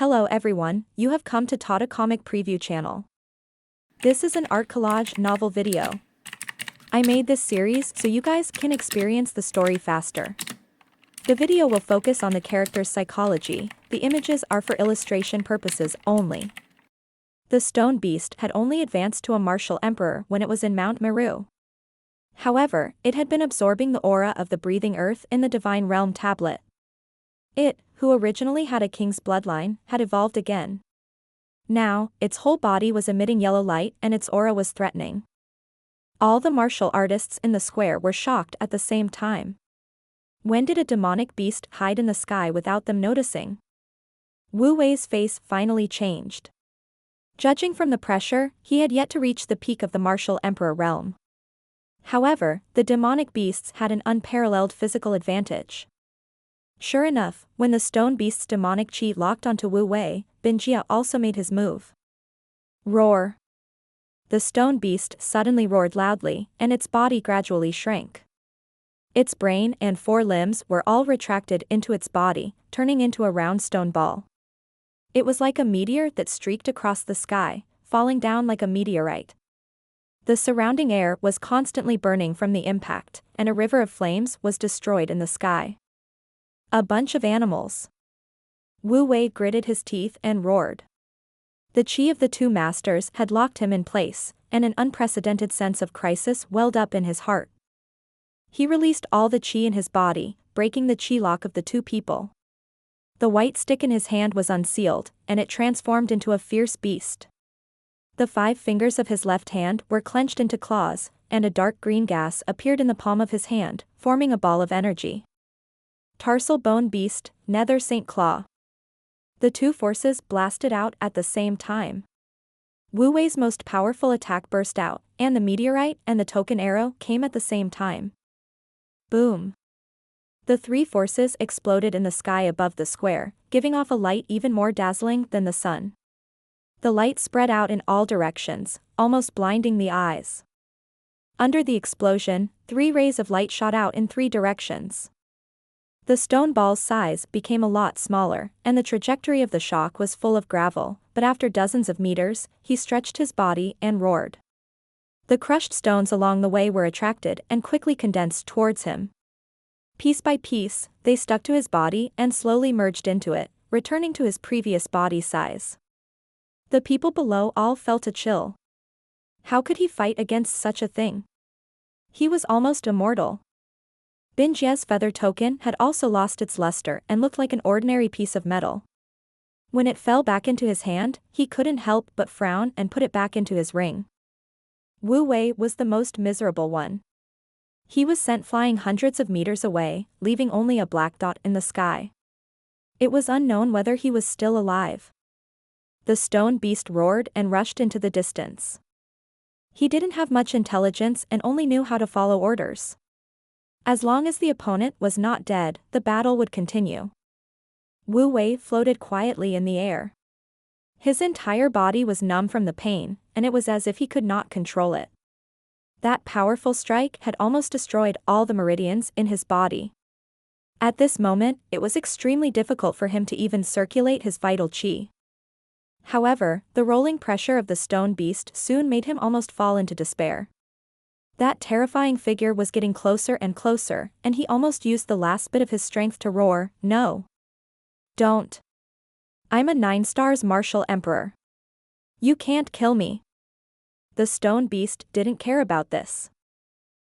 Hello everyone, you have come to Tata Comic Preview channel. This is an art collage novel video. I made this series so you guys can experience the story faster. The video will focus on the character's psychology, the images are for illustration purposes only. The stone beast had only advanced to a martial emperor when it was in Mount Meru. However, it had been absorbing the aura of the breathing earth in the divine realm tablet. It, who originally had a king's bloodline, had evolved again. Now, its whole body was emitting yellow light and its aura was threatening. All the martial artists in the square were shocked at the same time. When did a demonic beast hide in the sky without them noticing? Wu Wei's face finally changed. Judging from the pressure, he had yet to reach the peak of the martial emperor realm. However, the demonic beasts had an unparalleled physical advantage. Sure enough, when the stone beast's demonic chi locked onto Wu Wei, Binjia also made his move. Roar! The stone beast suddenly roared loudly, and its body gradually shrank. Its brain and 4 limbs were all retracted into its body, turning into a round stone ball. It was like a meteor that streaked across the sky, falling down like a meteorite. The surrounding air was constantly burning from the impact, and a river of flames was destroyed in the sky. A bunch of animals. Wu Wei gritted his teeth and roared. The chi of the two masters had locked him in place, and an unprecedented sense of crisis welled up in his heart. He released all the chi in his body, breaking the chi lock of the two people. The white stick in his hand was unsealed, and it transformed into a fierce beast. The 5 fingers of his left hand were clenched into claws, and a dark green gas appeared in the palm of his hand, forming a ball of energy. Tarsal Bone Beast, Nether Saint Claw. The two forces blasted out at the same time. Wu Wei's most powerful attack burst out, and the meteorite and the token arrow came at the same time. Boom! The 3 forces exploded in the sky above the square, giving off a light even more dazzling than the sun. The light spread out in all directions, almost blinding the eyes. Under the explosion, 3 rays of light shot out in 3 directions. The stone ball's size became a lot smaller, and the trajectory of the shock was full of gravel, but after dozens of meters, he stretched his body and roared. The crushed stones along the way were attracted and quickly condensed towards him. Piece by piece, they stuck to his body and slowly merged into it, returning to his previous body size. The people below all felt a chill. How could he fight against such a thing? He was almost immortal. Binjia's feather token had also lost its luster and looked like an ordinary piece of metal. When it fell back into his hand, he couldn't help but frown and put it back into his ring. Wu Wei was the most miserable one. He was sent flying hundreds of meters away, leaving only a black dot in the sky. It was unknown whether he was still alive. The stone beast roared and rushed into the distance. He didn't have much intelligence and only knew how to follow orders. As long as the opponent was not dead, the battle would continue. Wu Wei floated quietly in the air. His entire body was numb from the pain, and it was as if he could not control it. That powerful strike had almost destroyed all the meridians in his body. At this moment, it was extremely difficult for him to even circulate his vital chi. However, the rolling pressure of the stone beast soon made him almost fall into despair. That terrifying figure was getting closer and closer, and he almost used the last bit of his strength to roar, "No! Don't! I'm a 9 stars martial emperor. You can't kill me." The stone beast didn't care about this.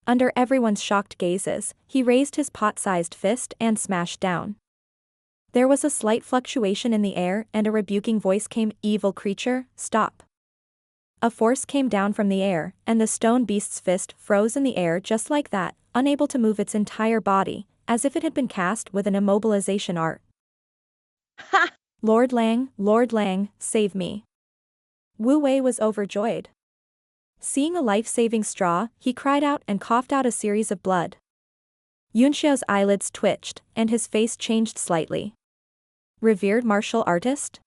Under everyone's shocked gazes, he raised his pot-sized fist and smashed down. There was a slight fluctuation in the air and a rebuking voice came, "Evil creature, stop." A force came down from the air, and the stone beast's fist froze in the air just like that, unable to move its entire body, as if it had been cast with an immobilization art. Ha! Lord Lang, save me. Wu Wei was overjoyed. Seeing a life-saving straw, he cried out and coughed out a series of blood. Yunxiao's eyelids twitched, and his face changed slightly. Revered martial artist?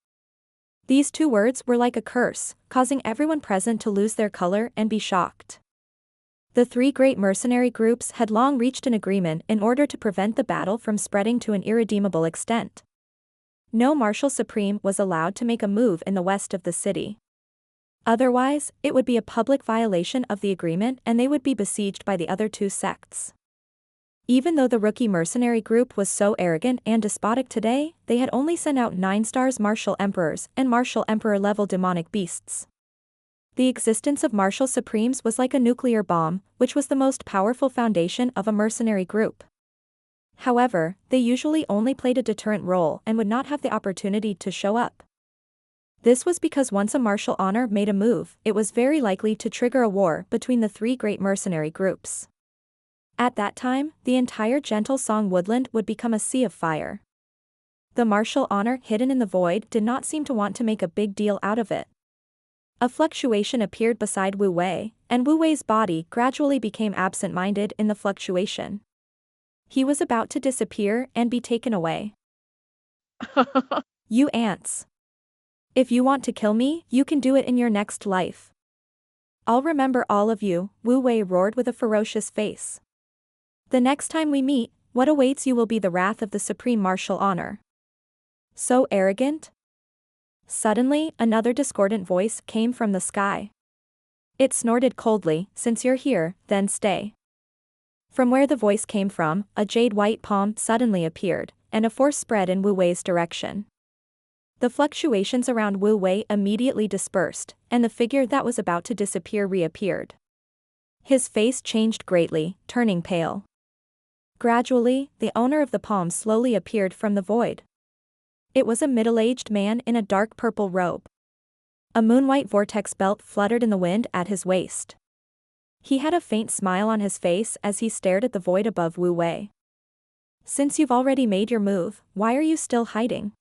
These 2 words were like a curse, causing everyone present to lose their color and be shocked. The 3 great mercenary groups had long reached an agreement in order to prevent the battle from spreading to an irredeemable extent. No marshal supreme was allowed to make a move in the west of the city. Otherwise, it would be a public violation of the agreement and they would be besieged by the other two sects. Even though the rookie mercenary group was so arrogant and despotic today, they had only sent out 9-stars martial emperors and martial emperor-level demonic beasts. The existence of martial supremes was like a nuclear bomb, which was the most powerful foundation of a mercenary group. However, they usually only played a deterrent role and would not have the opportunity to show up. This was because once a martial honor made a move, it was very likely to trigger a war between the three great mercenary groups. At that time, the entire Gentle Song woodland would become a sea of fire. The martial honor hidden in the void did not seem to want to make a big deal out of it. A fluctuation appeared beside Wu Wei, and Wu Wei's body gradually became absent-minded in the fluctuation. He was about to disappear and be taken away. You ants. If you want to kill me, you can do it in your next life. I'll remember all of you, Wu Wei roared with a ferocious face. The next time we meet, what awaits you will be the wrath of the Supreme Martial Honor. So arrogant? Suddenly, another discordant voice came from the sky. It snorted coldly, since you're here, then stay. From where the voice came from, a jade-white palm suddenly appeared, and a force spread in Wu Wei's direction. The fluctuations around Wu Wei immediately dispersed, and the figure that was about to disappear reappeared. His face changed greatly, turning pale. Gradually, the owner of the palm slowly appeared from the void. It was a middle-aged man in a dark purple robe. A moon-white vortex belt fluttered in the wind at his waist. He had a faint smile on his face as he stared at the void above Wu Wei. Since you've already made your move, why are you still hiding?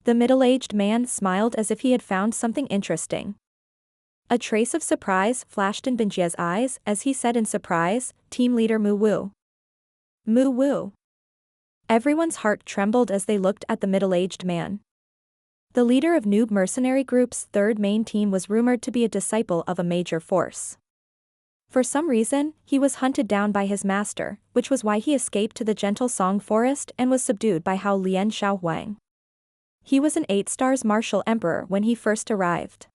The middle-aged man smiled as if he had found something interesting. A trace of surprise flashed in Binjie's eyes as he said in surprise, Team Leader Mu Wu. Mu Wu. Everyone's heart trembled as they looked at the middle-aged man. The leader of Noob Mercenary Group's third main team was rumored to be a disciple of a major force. For some reason, he was hunted down by his master, which was why he escaped to the Gentle Song forest and was subdued by Hao Lian Xiaohuang. He was an 8-stars martial emperor when he first arrived.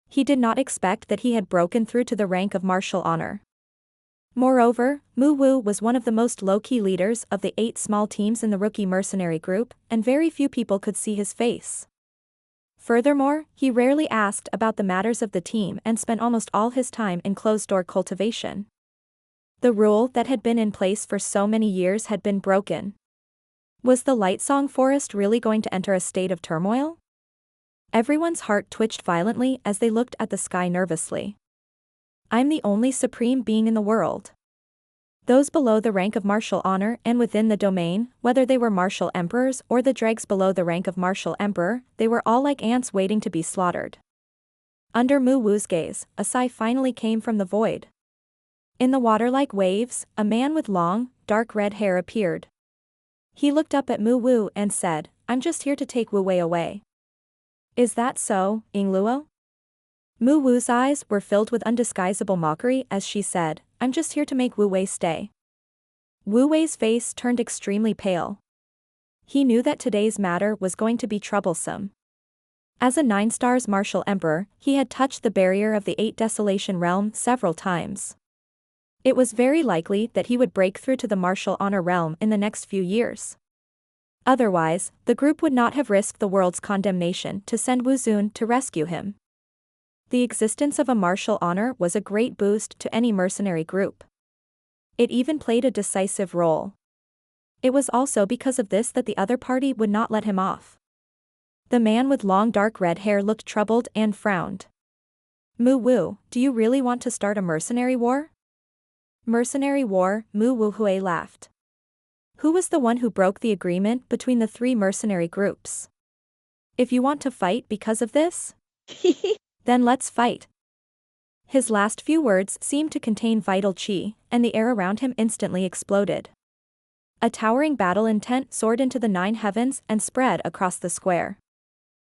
He did not expect that he had broken through to the rank of martial honor. Moreover, Mu Wu was one of the most low-key leaders of the 8 small teams in the rookie mercenary group, and very few people could see his face. Furthermore, he rarely asked about the matters of the team and spent almost all his time in closed-door cultivation. The rule that had been in place for so many years had been broken. Was the Lightsong Forest really going to enter a state of turmoil? Everyone's heart twitched violently as they looked at the sky nervously. I'm the only supreme being in the world. Those below the rank of martial honor and within the domain, whether they were martial emperors or the dregs below the rank of martial emperor, they were all like ants waiting to be slaughtered. Under Mu Wu's gaze, a sigh finally came from the void. In the water like waves, a man with long, dark red hair appeared. He looked up at Mu Wu and said, I'm just here to take Wu Wei away. Is that so, Yingluo? Mu Wu's eyes were filled with undisguisable mockery as she said, I'm just here to make Wu Wei stay. Wu Wei's face turned extremely pale. He knew that today's matter was going to be troublesome. As a 9-stars martial emperor, he had touched the barrier of the 8 Desolation realm several times. It was very likely that he would break through to the martial honor realm in the next few years. Otherwise, the group would not have risked the world's condemnation to send Wu Zun to rescue him. The existence of a martial honor was a great boost to any mercenary group. It even played a decisive role. It was also because of this that the other party would not let him off. The man with long dark red hair looked troubled and frowned. Mu Wu, do you really want to start a mercenary war? Mercenary war, Mu Wu Hui laughed. Who was the one who broke the agreement between the 3 mercenary groups? If you want to fight because of this? Then let's fight. His last few words seemed to contain vital chi, and the air around him instantly exploded. A towering battle intent soared into the 9 heavens and spread across the square.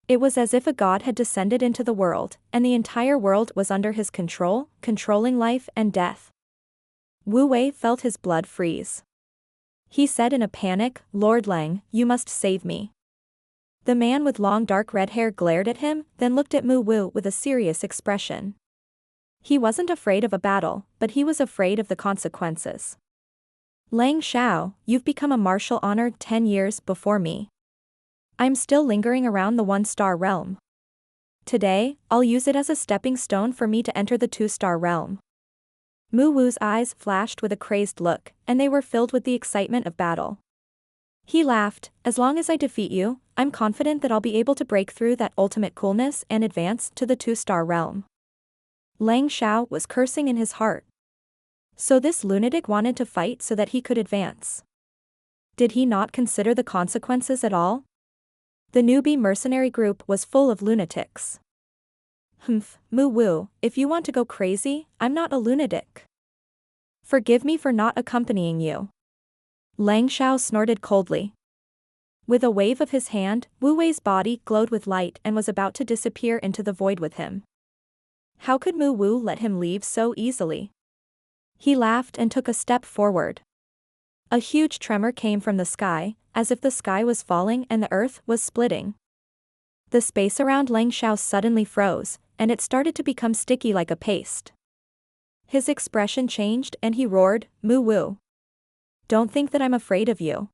It was as if a god had descended into the world, and the entire world was under his control, controlling life and death. Wu Wei felt his blood freeze. He said in a panic, Lord Lang, you must save me. The man with long dark red hair glared at him, then looked at Mu Wu with a serious expression. He wasn't afraid of a battle, but he was afraid of the consequences. Lang Xiao, you've become a martial honor 10 years before me. I'm still lingering around the 1-star realm. Today, I'll use it as a stepping stone for me to enter the 2-star realm. Mu Wu's eyes flashed with a crazed look, and they were filled with the excitement of battle. He laughed, as long as I defeat you, I'm confident that I'll be able to break through that ultimate coolness and advance to the 2-star realm. Lang Xiao was cursing in his heart. So this lunatic wanted to fight so that he could advance. Did he not consider the consequences at all? The newbie mercenary group was full of lunatics. Humph, Mu Wu, if you want to go crazy, I'm not a lunatic. Forgive me for not accompanying you. Lang Xiao snorted coldly. With a wave of his hand, Wu Wei's body glowed with light and was about to disappear into the void with him. How could Mu Wu let him leave so easily? He laughed and took a step forward. A huge tremor came from the sky, as if the sky was falling and the earth was splitting. The space around Lang Xiao suddenly froze, and it started to become sticky like a paste. His expression changed and he roared, Mu Wu. Don't think that I'm afraid of you.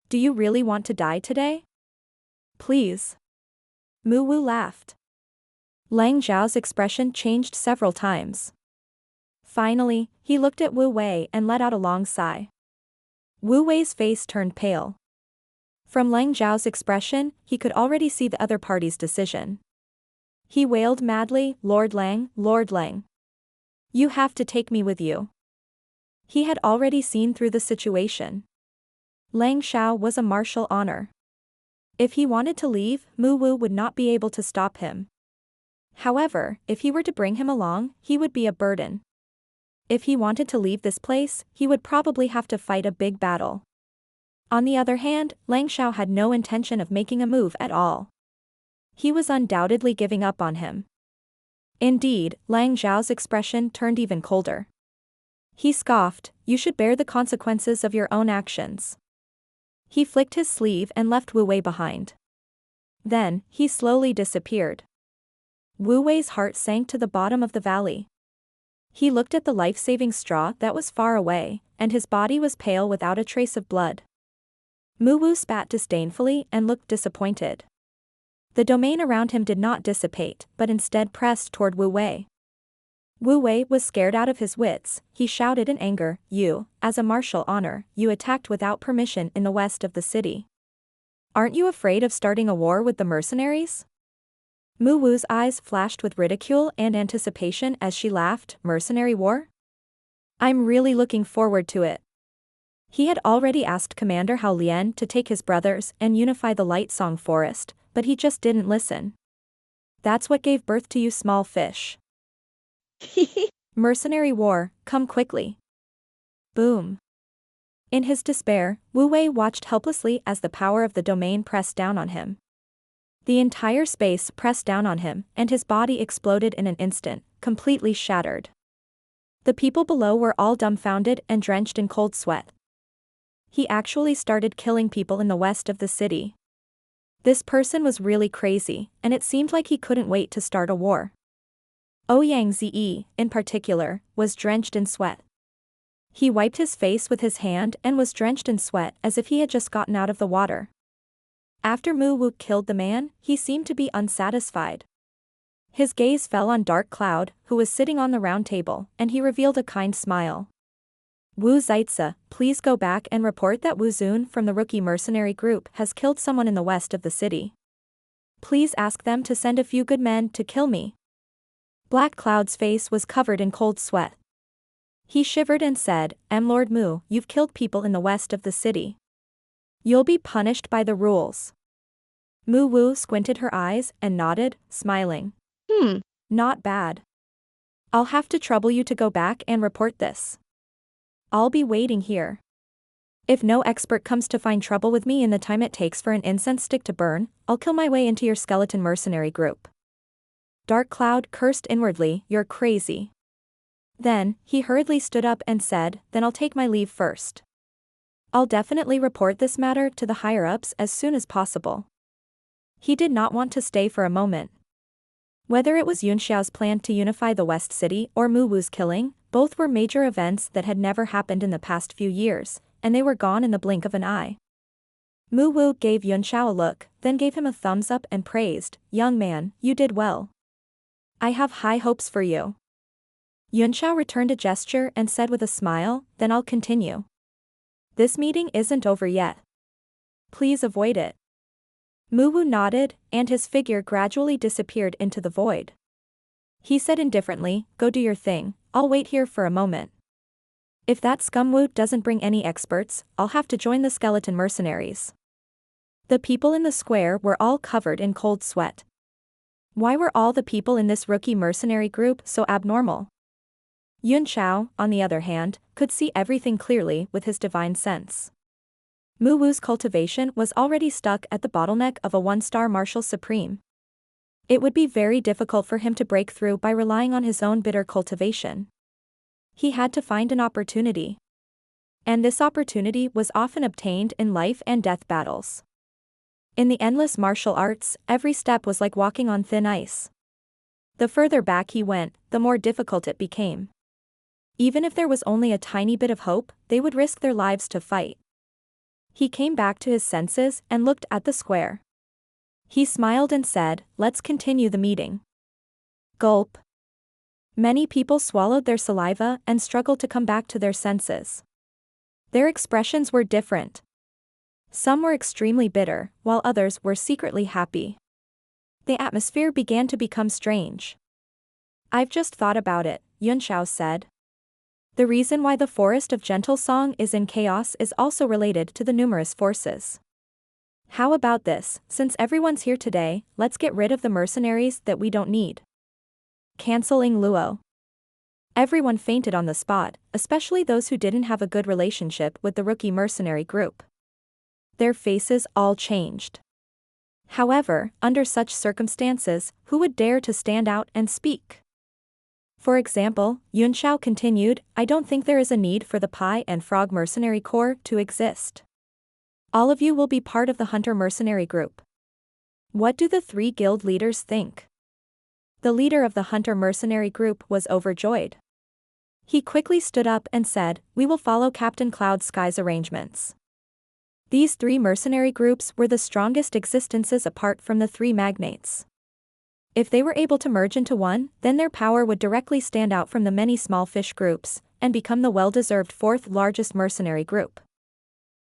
Do you really want to die today? Please. Mu Wu laughed. Lang Zhao's expression changed several times. Finally, he looked at Wu Wei and let out a long sigh. Wu Wei's face turned pale. From Lang Zhao's expression, he could already see the other party's decision. He wailed madly, Lord Lang, Lord Lang. You have to take me with you. He had already seen through the situation. Lang Xiao was a martial honor. If he wanted to leave, Mu Wu would not be able to stop him. However, if he were to bring him along, he would be a burden. If he wanted to leave this place, he would probably have to fight a big battle. On the other hand, Lang Xiao had no intention of making a move at all. He was undoubtedly giving up on him. Indeed, Lang Zhao's expression turned even colder. He scoffed, you should bear the consequences of your own actions. He flicked his sleeve and left Wu Wei behind. Then, he slowly disappeared. Wu Wei's heart sank to the bottom of the valley. He looked at the life-saving straw that was far away, and his body was pale without a trace of blood. Mu Wu spat disdainfully and looked disappointed. The domain around him did not dissipate, but instead pressed toward Wu Wei. Wu Wei was scared out of his wits. He shouted in anger, you, as a martial honor, you attacked without permission in the west of the city. Aren't you afraid of starting a war with the mercenaries? Mu Wu's eyes flashed with ridicule and anticipation as she laughed, mercenary war? I'm really looking forward to it. He had already asked Commander Hao Lian to take his brothers and unify the Light Song Forest, but he just didn't listen. That's what gave birth to you small fish. Mercenary war, come quickly. Boom. In his despair, Wu Wei watched helplessly as the power of the domain pressed down on him. The entire space pressed down on him, and his body exploded in an instant, completely shattered. The people below were all dumbfounded and drenched in cold sweat. He actually started killing people in the west of the city. This person was really crazy, and it seemed like he couldn't wait to start a war. Ouyang Zi, in particular, was drenched in sweat. He wiped his face with his hand and was drenched in sweat as if he had just gotten out of the water. After Mu Wu killed the man, he seemed to be unsatisfied. His gaze fell on Dark Cloud, who was sitting on the round table, and he revealed a kind smile. Wu Zize, please go back and report that Wu Zun from the rookie mercenary group has killed someone in the west of the city. Please ask them to send a few good men to kill me. Black Cloud's face was covered in cold sweat. He shivered and said, Lord Mu, you've killed people in the west of the city. You'll be punished by the rules. Mu Wu squinted her eyes and nodded, smiling. Not bad. I'll have to trouble you to go back and report this. I'll be waiting here. If no expert comes to find trouble with me in the time it takes for an incense stick to burn, I'll kill my way into your skeleton mercenary group. Dark Cloud cursed inwardly, you're crazy. Then, he hurriedly stood up and said, then I'll take my leave first. I'll definitely report this matter to the higher-ups as soon as possible. He did not want to stay for a moment. Whether it was Yunxiao's plan to unify the West City or Mu Wu's killing, both were major events that had never happened in the past few years, and they were gone in the blink of an eye. Mu Wu gave Yunxiao a look, then gave him a thumbs up and praised, "Young man, you did well. I have high hopes for you." Yunxiao returned a gesture and said with a smile, "Then I'll continue. This meeting isn't over yet. Please avoid it." Mu Wu nodded, and his figure gradually disappeared into the void. He said indifferently, "Go do your thing, I'll wait here for a moment. If that scumwoot doesn't bring any experts, I'll have to join the skeleton mercenaries." The people in the square were all covered in cold sweat. Why were all the people in this rookie mercenary group so abnormal? Yunxiao, on the other hand, could see everything clearly with his divine sense. Mu Wu's cultivation was already stuck at the bottleneck of a one-star martial supreme. It would be very difficult for him to break through by relying on his own bitter cultivation. He had to find an opportunity. And this opportunity was often obtained in life and death battles. In the endless martial arts, every step was like walking on thin ice. The further back he went, the more difficult it became. Even if there was only a tiny bit of hope, they would risk their lives to fight. He came back to his senses and looked at the square. He smiled and said, "Let's continue the meeting." Gulp. Many people swallowed their saliva and struggled to come back to their senses. Their expressions were different. Some were extremely bitter, while others were secretly happy. The atmosphere began to become strange. "I've just thought about it," Yunxiao said. The reason why the forest of gentle song is in chaos is also related to the numerous forces. How about this, since everyone's here today, let's get rid of the mercenaries that we don't need. Canceling Luo. Everyone fainted on the spot, especially those who didn't have a good relationship with the rookie mercenary group. Their faces all changed. However, under such circumstances, who would dare to stand out and speak? For example, Yunxiao continued, "I don't think there is a need for the Pie and Frog Mercenary Corps to exist. All of you will be part of the Hunter Mercenary Group." What do the three guild leaders think? The leader of the Hunter Mercenary Group was overjoyed. He quickly stood up and said, "We will follow Captain Cloud Sky's arrangements." These three mercenary groups were the strongest existences apart from the three magnates. If they were able to merge into one, then their power would directly stand out from the many small fish groups, and become the well-deserved fourth largest mercenary group.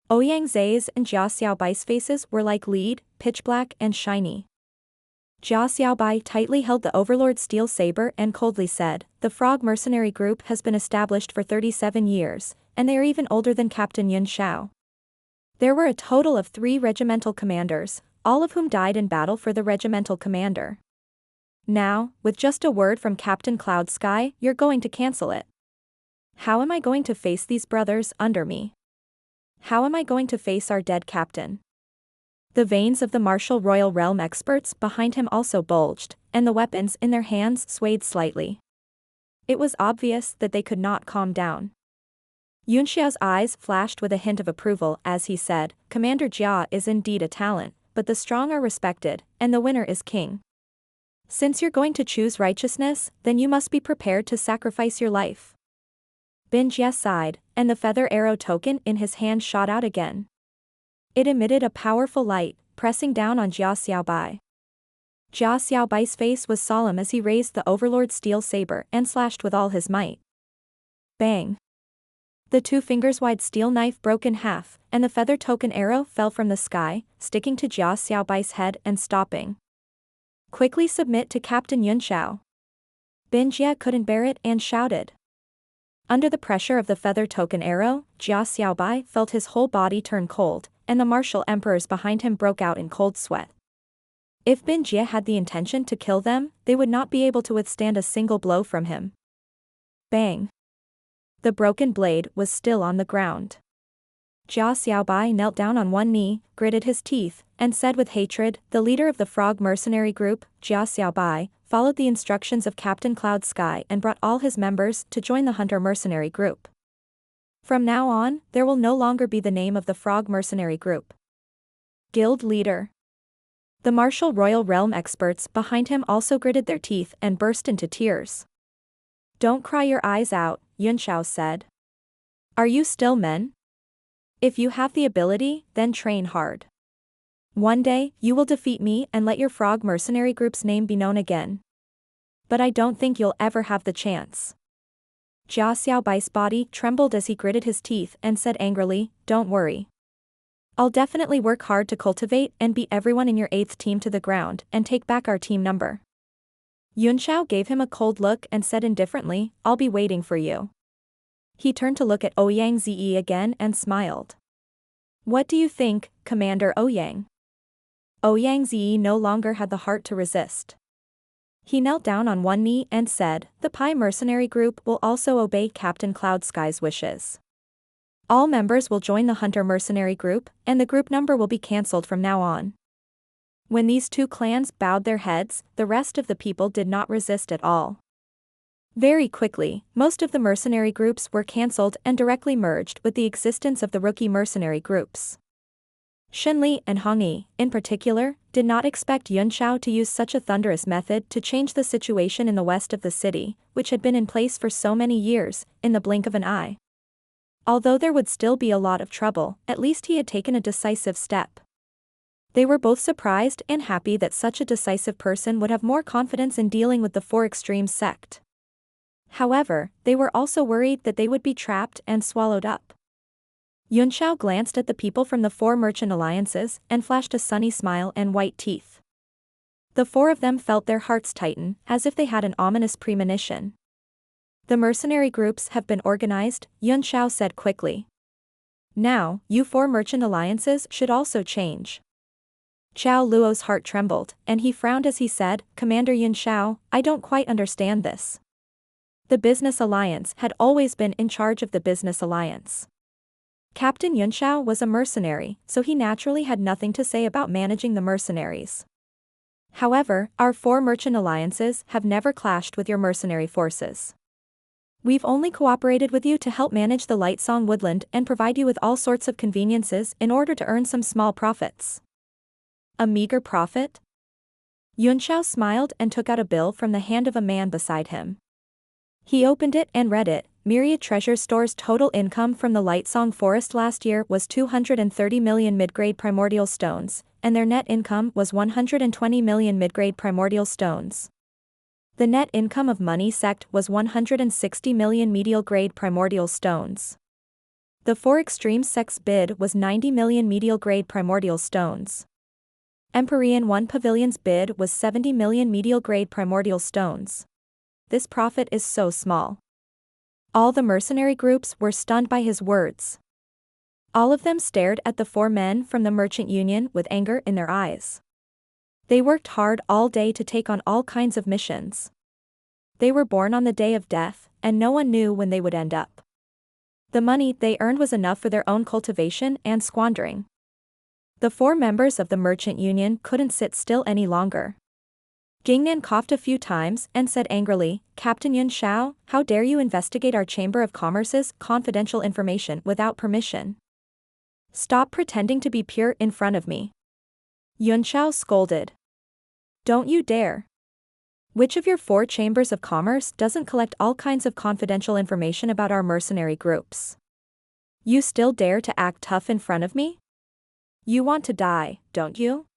Ouyang Zai's and Jia Xiaobai's faces were like lead, pitch black and shiny. Jia Xiaobai tightly held the Overlord steel saber and coldly said, "The Frog Mercenary Group has been established for 37 years, and they are even older than Captain Yunxiao. There were a total of 3 regimental commanders, all of whom died in battle for the regimental commander. Now, with just a word from Captain Cloud Sky, you're going to cancel it. How am I going to face these brothers under me? How am I going to face our dead captain?" The veins of the martial royal realm experts behind him also bulged, and the weapons in their hands swayed slightly. It was obvious that they could not calm down. Yunxiao's eyes flashed with a hint of approval as he said, "Commander Jia is indeed a talent, but the strong are respected, and the winner is king. Since you're going to choose righteousness, then you must be prepared to sacrifice your life." Bin Jie sighed, and the feather arrow token in his hand shot out again. It emitted a powerful light, pressing down on Jia Xiaobai. Jia Xiaobai's face was solemn as he raised the Overlord steel saber and slashed with all his might. Bang! The 2 fingers wide steel knife broke in half, and the feather token arrow fell from the sky, sticking to Jia Xiaobai's head and stopping. "Quickly submit to Captain Yunxiao." Bin Jie couldn't bear it and shouted. Under the pressure of the feather token arrow, Jia Xiaobai felt his whole body turn cold, and the martial emperors behind him broke out in cold sweat. If Bin Jie had the intention to kill them, they would not be able to withstand a single blow from him. Bang! The broken blade was still on the ground. Jia Xiaobai knelt down on one knee, gritted his teeth, and said with hatred, "The leader of the Frog Mercenary Group, Jia Xiaobai, followed the instructions of Captain Cloud Sky and brought all his members to join the Hunter Mercenary Group. From now on, there will no longer be the name of the Frog Mercenary Group. Guild leader." The martial royal realm experts behind him also gritted their teeth and burst into tears. "Don't cry your eyes out," Yunshao said. "Are you still men? If you have the ability, then train hard. One day, you will defeat me and let your frog mercenary group's name be known again. But I don't think you'll ever have the chance." Jia Xiaobai's body trembled as he gritted his teeth and said angrily, "Don't worry. I'll definitely work hard to cultivate and beat everyone in your 8th team to the ground and take back our team number." Yunshao gave him a cold look and said indifferently, "I'll be waiting for you." He turned to look at Ouyang Zi again and smiled. "What do you think, Commander Ouyang?" Ouyang Zi no longer had the heart to resist. He knelt down on one knee and said, "The Pi mercenary group will also obey Captain Cloud Sky's wishes. All members will join the Hunter mercenary group, and the group number will be cancelled from now on." When these two clans bowed their heads, the rest of the people did not resist at all. Very quickly, most of the mercenary groups were cancelled and directly merged with the existence of the rookie mercenary groups. Shenli and Hongyi, in particular, did not expect Yunshao to use such a thunderous method to change the situation in the west of the city, which had been in place for so many years, in the blink of an eye. Although there would still be a lot of trouble, at least he had taken a decisive step. They were both surprised and happy that such a decisive person would have more confidence in dealing with the Four Extremes sect. However, they were also worried that they would be trapped and swallowed up. Yunshao glanced at the people from the four merchant alliances and flashed a sunny smile and white teeth. The four of them felt their hearts tighten, as if they had an ominous premonition. "The mercenary groups have been organized," Yunshao said quickly. "Now, you four merchant alliances should also change." Chao Luo's heart trembled, and he frowned as he said, "Commander Yunshao, I don't quite understand this." The business alliance had always been in charge of the business alliance. Captain Yunshao was a mercenary, so he naturally had nothing to say about managing the mercenaries. "However, our four merchant alliances have never clashed with your mercenary forces. We've only cooperated with you to help manage the Lightsong Woodland and provide you with all sorts of conveniences in order to earn some small profits." "A meager profit?" Yunshao smiled and took out a bill from the hand of a man beside him. He opened it and read it. Myriad Treasure Store's total income from the Lightsong Forest last year was 230 million mid-grade primordial stones, and their net income was 120 million mid-grade primordial stones. The net income of Money Sect was 160 million medial grade primordial stones. The Four Extremes Sect's bid was 90 million medial grade primordial stones. Empyrean 1 Pavilion's bid was 70 million medial grade primordial stones. This profit is so small. All the mercenary groups were stunned by his words. All of them stared at the four men from the merchant union with anger in their eyes. They worked hard all day to take on all kinds of missions. They were born on the day of death, and no one knew when they would end up. The money they earned was enough for their own cultivation and squandering. The four members of the merchant union couldn't sit still any longer. Gingnan coughed a few times and said angrily, "Captain Yunshao, how dare you investigate our Chamber of Commerce's confidential information without permission? Stop pretending to be pure in front of me." Yunshao scolded. "Don't you dare. Which of your four chambers of commerce doesn't collect all kinds of confidential information about our mercenary groups? You still dare to act tough in front of me? You want to die, don't you?"